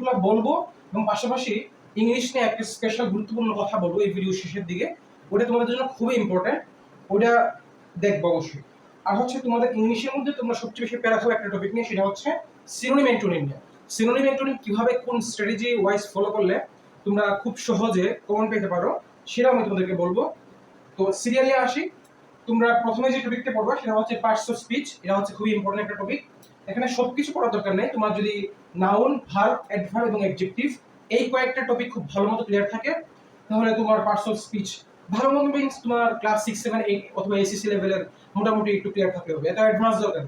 টপিকগুলো বলবো এবং পাশাপাশি ইংলিশ নিয়ে একটা স্পেশাল গুরুত্বপূর্ণ কথা বলবো এই ভিডিও শেষের দিকে। ওটা তোমাদের জন্য খুবই ইম্পর্টেন্ট, ওটা দেখবো অবশ্যই। আর হচ্ছে তোমাদের ইংলিশের মধ্যে তোমরা সবচেয়ে বেশি প্যারা খাবে একটা টপিক নিয়ে, সেটা হচ্ছে সিনোনিম অ্যান্টোনিম নিয়ে। সিনোনিম অ্যান্টোনিম কিভাবে কোন স্ট্র্যাটেজি ওয়াইজ ফলো করলে তোমরা খুব সহজে কমন পেতে পারো সেটা আমি তোমাদেরকে বলবো। তো সিরিয়ালে আসি। তোমরা প্রথমে যে টপিকটা পড়বা সেটা হচ্ছে পার্টস অফ স্পিচ। এটা হচ্ছে খুবই ইম্পর্টেন্ট একটা টপিক। এখানে সবকিছু পড়ার দরকার নেই, তোমার যদি নাউন, ভার্ব, অ্যাডভার্ব এবং অ্যাডজেক্টিভ এই কয়েকটা টপিক খুব ভালো মতো ক্লিয়ার থাকে তাহলে তোমার পার্টস অফ স্পিচ ভালো মতো মিনস তোমার ক্লাস 6, 7, 8 অথবা এসএসসি লেভেলের মোটামুটি একটু ক্লিয়ার থাকতে হবে, এটা অ্যাডভান্স দরকার।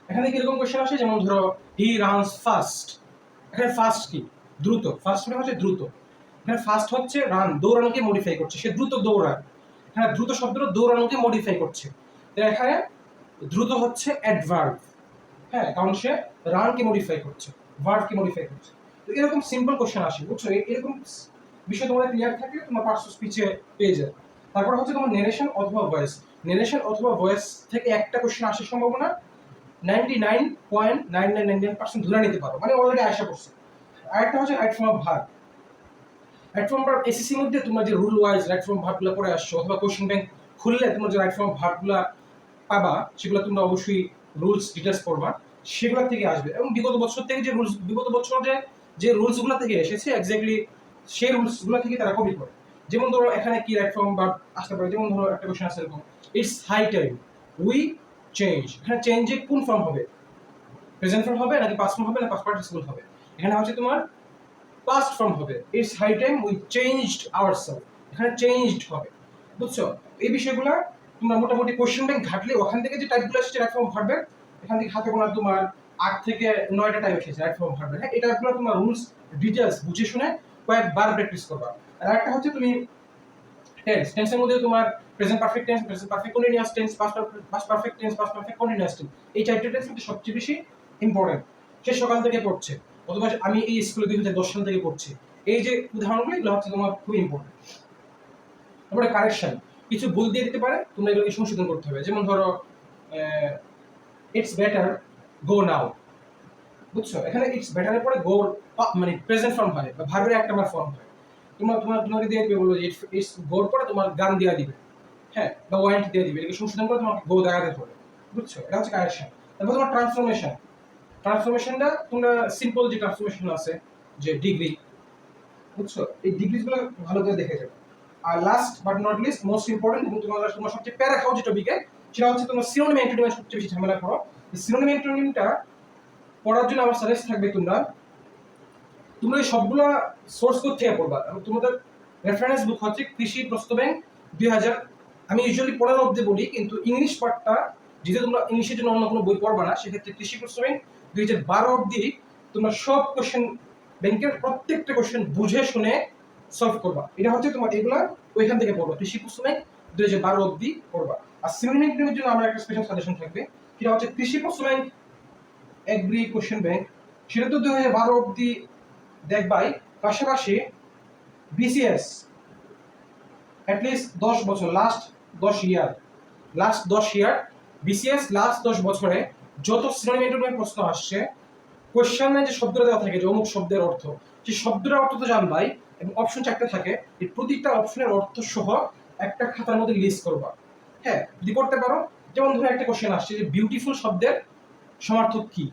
এখানে কিরকম কোয়েশ্চেন আসে, যেমন ধরো হি রানস ফাস্ট। এখানে ফাস্ট কি? দ্রুত। ফাস্ট মানে হচ্ছে দ্রুত। এখানে ফাস্ট হচ্ছে রান, দৌড়ানোকে মডিফাই করছে, সে দ্রুত দৌড়ায়। এখানে দ্রুত শব্দটা দৌড়ানোকে মডিফাই করছে। তো এখানে দ্রুত হচ্ছে অ্যাডভার্ব, হ্যাঁ, কারণ সে রানকে মডিফাই করছে, ভার্বকে মডিফাই করছে। তো এরকম সিম্পল কোশ্চেন আসে, বুঝছো? এরকম বিষয় তোমাদের ক্লিয়ার থাকলে তোমার পার্টস অফ স্পিচে পেয়ে যাবে। তারপর হচ্ছে তোমার নেরেশন অথবা ভয়েস। নেরেশন অথবা ভয়েস থেকে একটা কোশ্চেন আসার সম্ভাবনা 99.9999% ধরে নিতে পারো, মানে অলরেডি আশা করছে। আরেকটা হচ্ছে right form of verb. Right form verb SSC মধ্যে তোমরা যে রুল ওয়াইজ রাইট ফর্ম ভার্বগুলো পড়ে আসছো অথবা কোশ্চেন ব্যাংক খুললে তোমরা যে রাইট ফর্ম ভার্বগুলো পাবা সেগুলো তোমরা অবশ্যই রুলস ডিটেলস পড়বা, সেগুলো থেকে আসবে। এবং বিগত বছর থেকে যে রুলস, বিগত বছরে যে রুলসগুলো থেকে এসেছে এক্স্যাক্টলি সেই রুলসগুলো থেকে তারা কপি করে। যেমন ধরো এখানে কি রাইট ফর্ম ভার্ব আসতে পারে, যেমন ধরো একটা কোশ্চেন আছে এরকম, it's high time we change. এখানে চেঞ্জে কোন ফর্ম হবে? প্রেজেন্ট ফর্ম হবে নাকি পাস্ট ফর্ম হবে না পাস্ট পার্টিসিপল হবে? এখানে হচ্ছে তোমার পাস্ট ফর্ম হবে, it's high time we changed ourselves. এখানে চেঞ্জড হবে, বুঝছো? এই বিষয়গুলো তোমরা মোটামুটি কোশ্চেন ব্যাংক ঘাটলে ওখান থেকে যে টাইপগুলো এসেছে রাইট ফর্ম ভার্বের, এখান থেকে হাতে গোনা তোমার 8 থেকে 9টা টাইপ এসেছে রাইট ফর্ম ভার্বের। হ্যাঁ, এটাগুলো তোমার রুলস ডিটেলস বুঝে শুনে কয়েকবার প্র্যাকটিস করবা। আর একটা হচ্ছে তুমি টেন্স, টেন্সের মধ্যে তোমার present perfect tense, present perfect continuous tense, past perfect tense, past perfect continuous tense, এই চারটি টেন্স কিন্তু সবচেয়ে বেশি ইম্পর্টেন্ট। সে সকাল থেকে পড়ছে অথবা আমি এই স্কুলে 2010 সাল থেকে পড়ছি, এই যে উদাহরণগুলো এগুলো হচ্ছে তোমার খুব ইম্পর্টেন্ট। তারপরে কারেকশন, কিছু ভুল দিয়ে দিতে পারে, তোমরা এগুলোকে সংশোধন করতে হবে। যেমন ধরো ইটস বেটার গো নাও, বুঝছো? এখানে ইটস বেটারের পরে গো মানে প্রেজেন্ট ফর্ম হয় বা ভার্বের একটা ফর্ম হয়। তোমাকে দিয়ে দিবে, বলবো যে ইটস গোর পরে তোমার গান দিয়ে দিবে, হ্যাঁ, বা ওয়ান্ট দিয়ে দিবে, এটাকে সংশোধন করে তোমাকে গো দেখাতে হবে, বুঝছো? এটা হচ্ছে কারেকশন। তারপর তোমার ট্রান্সফরমেশন। ট্রান্সফরমেশনটা তোমরা সিম্পল যে ট্রান্সফরমেশন আছে যে ডিগ্রি, বুঝছো? এই ডিগ্রিগুলো ভালো করে দেখে যাবে। আর last but not least most important এবং তোমার সবচেয়ে প্যারা খাও যে টপিকে, সেটা হচ্ছে তোমার সিনোনিম অ্যান্টোনিম সবচেয়ে বেশি ঝামেলা করো। এই সিনোনিম অ্যান্টোনিমটা পড়ার জন্য আমার সাজেস্ট থাকবে তোমরা এই সবগুলা সোর্স কোড থেকে পড়বা। এবং তোমাদের রেফারেন্স বুক হচ্ছে কৃষি প্রশ্ন ব্যাংক 2000। আমি ইউজুয়ালি পড়ার অব্দি বলি, কিন্তু ইংলিশ পার্টটা যেহেতু তোমরা ইংলিশের জন্য অন্য কোনো বই পড়বা না, সেক্ষেত্রে কৃষি প্রশ্ন ব্যাংক 2012 অব্দি তোমরা সব কোশ্চেন ব্যাংকের প্রত্যেকটা কোশ্চেন বুঝে শুনে সলভ করবা। এটা হচ্ছে তোমার এগুলা ওইখান থেকে পড়বা, কৃষি প্রশ্ন ব্যাংক 2012 অব্দি পড়বা। আর সিনোনিম এর জন্য আমার একটা স্পেশাল সাজেশন থাকবে, সেটা হচ্ছে কৃষি প্রশ্ন ব্যাংক এগ্রি কোশ্চেন ব্যাংক, সেটা তো 2012 অব্দি দেখবাই। পাশাপাশি বিসিএস অ্যাটলিস্ট 10 বছর, লাস্ট 10 ইয়ার বিসিএস লাস্ট 10 বছরে যত সিনোনিম অ্যান্টোনিম প্রশ্ন আসছে, কোশ্চেনে যে শব্দটা দেওয়া থাকে যে অমুক শব্দের অর্থ, সেই শব্দের অর্থ তো জানবাই এবং অপশন 4টা থাকে, এই প্রতিটা অপশনের অর্থ সহ একটা খাতার মধ্যে লিস্ট করবা। হ্যাঁ, যদি করতে পারো, যেমন ধরো একটা কোশ্চেন আসছে যে বিউটিফুল শব্দের সমার্থক কি।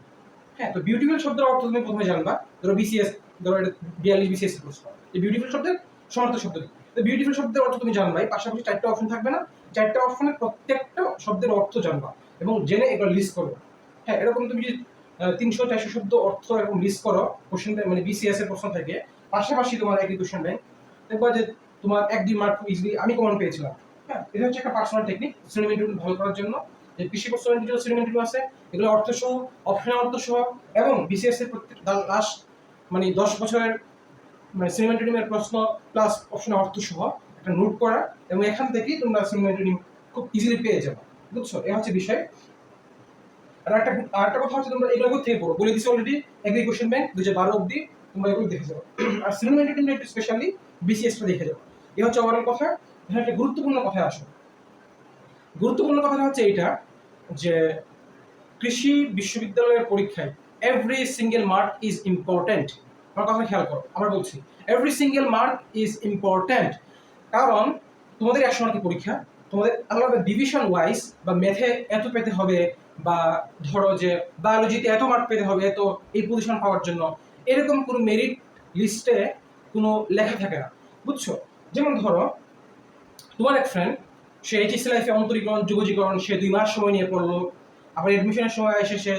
হ্যাঁ, তো বিউটিফুল শব্দের অর্থ তুমি প্রথমে জানবা। ধরো বিসিএস, ধরো এটা 42 বিসিএস প্রশ্ন, এই বিউটিফুল শব্দের সমার্থক শব্দ কি। তো বিউটিফুল শব্দের অর্থ তুমি জানবাই, পাশাপাশি 4টা অপশন থাকবে না, 4টা অপশনের প্রত্যেকটা শব্দের অর্থ জানবা এবং জেনে এগুলো লিস্ট করবে। হ্যাঁ, এরকম তুমি যদি 300-400 শব্দ অর্থ এরকম লিস্ট করো কোশ্চেন মানে বিসিএস এর প্রশ্ন থেকে, পাশাপাশি তোমার একই কোশ্চেন ব্যাংক, দেখবা যে তোমার 1-2 মার্ক খুব ইজিলি আমি কমন পেয়েছিলাম। হ্যাঁ, এটা হচ্ছে একটা পার্সোনাল টেকনিক সিনোনিম অ্যান্টোনিম ভালো করার জন্য। যে কৃষি প্রশ্নের যে সিনোনিম অ্যান্টোনিম আছে এগুলো অর্থ সহ, অপশনাল অর্থ সহ, এবং বিসিএস এর প্রত্যেক লাস্ট মানে 10 বছরের মানে সিনোনিম অ্যান্টোনিমের প্রশ্ন প্লাস অপশনাল অর্থ সহ একটা নোট করা, এবং এখান থেকেই তোমরা সিনোনিম অ্যান্টোনিম খুব ইজিলি পেয়ে যাবে, বুঝছো? এই হচ্ছে বিষয়। আর একটা কথা হচ্ছে তোমরা এগুলো থেকে পড়ো, বলে দিছি অলরেডি, এগ্রি কোশ্চেন ব্যাংক 2012 অবধি তোমরা এগুলো দেখে যাও। আর সিনোনিম অ্যান্টোনিম একটু স্পেশালি বিসিএসটা দেখে যাও। এই হচ্ছে ওভারঅল কথা। এখানে একটা গুরুত্বপূর্ণ কথা আসে। গুরুত্বপূর্ণ কথাটা হচ্ছে এইটা যে কৃষি বিশ্ববিদ্যালয়ের পরীক্ষায় every single mark is important. আমার কথা খেয়াল করো, আমরা বলছি every single mark is important, কারণ তোমাদের 100 মার্কের পরীক্ষা, তোমাদের আলাদা ডিভিশন ওয়াইজ বা ম্যাথে এত পেতে হবে, বা ধরো যে বায়োলজিতে এত মার্ক পেতে হবে, এত এই পজিশন পাওয়ার জন্য, এরকম কোনো মেরিট লিস্টে কোনো লেখা থাকে না, বুঝছো? যেমন ধরো তোমার এক ফ্রেন্ড, সে এইচএসসি লাইফে অন্তরীকরণ যোগাযোগীকরণ সে 2 মাস সময় নিয়ে পড়লো, আবার এডমিশনের সময় এসে সে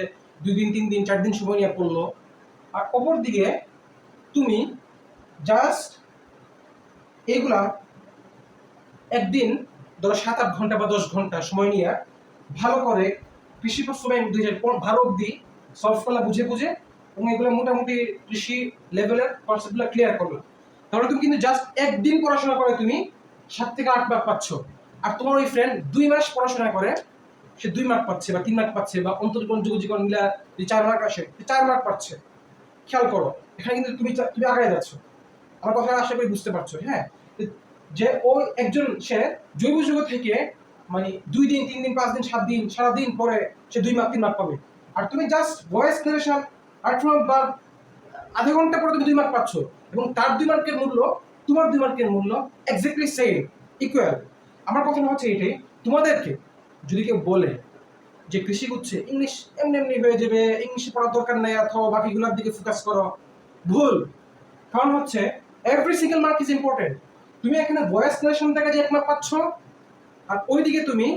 2 দিন 3 দিন 4 দিন সময় নিয়ে পড়লো। আর অপর দিকে তুমি জাস্ট এইগুলা একদিন ধরো 7-8 ঘন্টা বা 10 ঘন্টা সময় নিয়ে ভালো করে কৃষি প্রশ্নব্যাংক 2012 অব্দি সলভ করলা বুঝে বুঝে, এবং এগুলো মোটামুটি কৃষি লেভেলের কনসেপ্টগুলো ক্লিয়ার করলা, তাহলে তুমি কিন্তু জাস্ট একদিন পড়াশোনা করে তুমি 7 থেকে 8 মার্ক পাচ্ছ। আর তোমার ওই ফ্রেন্ড 2 মাস পড়াশোনা করে সে 2 মার্ক পাচ্ছে বা 3 মার্ক পাচ্ছে, বা অন্তরীকরণ যোগাযোগীকরণ মিলা যদি 4 মার্ক আসে 4 মার্ক পাচ্ছে। খেয়াল করো, এখানে কিন্তু তুমি আগায় যাচ্ছ। আমার কথা আশা করি বুঝতে পারছো, হ্যাঁ? যে ওই একজন সে জৈব যুগ থেকে মানে 2 দিন 3 দিন 5 দিন 7 দিন সারাদিন পরে সে 2 মার্ক 3 মার্ক পাবে, আর তুমি জাস্ট ভয়েস ক্লারেশন 8 মার্ক বা আধা ঘন্টা পরে তুমি 2 মার্ক পাচ্ছ, এবং তার 2 মার্কের মূল্য তোমার 2 মার্কের মূল্য এক্স্যাক্টলি সেম, ইকুয়াল। আমার কথা হচ্ছে এটাই, তোমাদেরকে যদি কেউ বলে যে কৃষি হচ্ছে ইংলিশ এমনি এমনি হয়ে যাবে, ইংলিশে পড়ার দরকার নাই অথবা বাকিগুলোর দিকে ফোকাস করো, ভুল। কারণ হচ্ছে every single mark is important. তুমি এখানে ভয়েস ক্লারেশন থেকে যে 1 মার্ক পাচ্ছ, আর ওইদিকে তুমি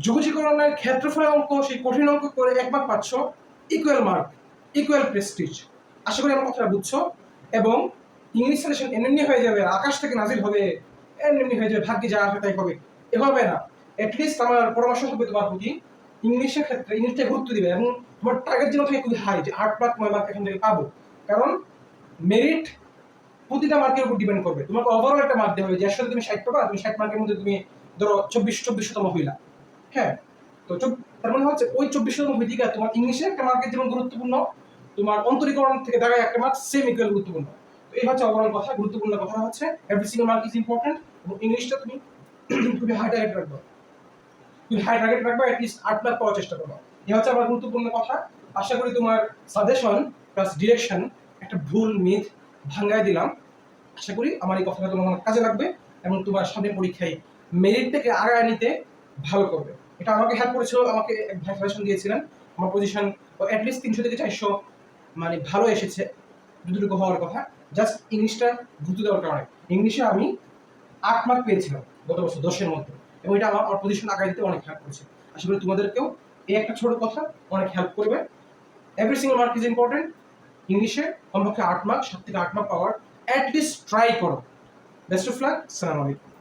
যোগাযোগীকরণের ক্ষেত্রফলের অঙ্ক সেই কঠিন অঙ্ক করে 1 মার্ক পাচ্ছ, ইকুয়াল মার্ক, ইকুয়াল প্রেস্টিজ। আশা করি আমার কথাটা বুঝছো। এবং ইংলিশ সাজেশন এমনি হয়ে যাবে, আকাশ থেকে নাজিল হবে, এমনি হয়ে যাবে, ভাগ্যে যা আসবে তাই হবে, এভাবে না। অ্যাটলিস্ট আমার পরামর্শ হবে তোমার প্রতি, ইংলিশের ক্ষেত্রে ইংলিশটা গুরুত্ব দিবে, এবং তোমার টার্গেট যেন থাকে খুবই হাই, যে 8 মার্ক 9 মার্ক এখান থেকে পাবো। কারণ মেরিট প্রতিটা মার্কের উপর ডিপেন্ড করবে। তোমাকে ওভারঅল একটা মার্ক দেওয়া হবে, যে আসলে তুমি 60 পাবা, তুমি 60 মার্কের মধ্যে তুমি ধরো 24-24তম হইলা, হ্যাঁ? তো তার মানে হচ্ছে ওই 24তম হইতে গিয়ে তোমার ইংলিশে একটা মার্কের যেমন গুরুত্বপূর্ণ, তোমার অন্তরীকরণ থেকে দাঁড়ায় একটা মার্ক সেম ইকুয়াল গুরুত্বপূর্ণ। তো এই হচ্ছে ওভারঅল কথা। গুরুত্বপূর্ণ কথা হচ্ছে every single mark is important, এবং ইংলিশটা তুমি খুবই হাই টার্গেট রাখবে, তুমি হাই টার্গেট রাখবে, অ্যাটলিস্ট 8 মার্ক পাওয়ার চেষ্টা করবে। এই হচ্ছে আমার গুরুত্বপূর্ণ কথা। আশা করি তোমার সাজেশন প্লাস ডিরেকশন একটা ভুল মিথ ভাঙায় দিলাম। আশা করি আমার এই কথাটা তোমার কাজে লাগবে, এবং তোমার সামনের পরীক্ষায় মেরিটটাকে আগায় নিতে ভালো করবে। এটা আমাকে হেল্প করেছিল, আমাকে এক ভাই সাজেশন দিয়েছিলেন। আমার পজিশন অ্যাটলিস্ট 300 থেকে 400 মানে ভালো এসেছে, যতটুকু হওয়ার কথা, জাস্ট ইংলিশটা গুরুত্ব দেওয়ার কারণে। ইংলিশে আমি 8 মার্ক পেয়েছিলাম গত বছর 10-এর মধ্যে, এবং এটা আমার পজিশন আগায় দিতে অনেক হেল্প করেছে। আশা করি তোমাদেরকেও এই একটা ছোট কথা অনেক হেল্প করবে। Every single mark is important. ইংলিশে কমপক্ষে 8 মার্ক, 7 থেকে 8 মার্ক পাওয়ার অ্যাটলিস্ট ট্রাই করো। Best of luck. আসসালামু আলাইকুম।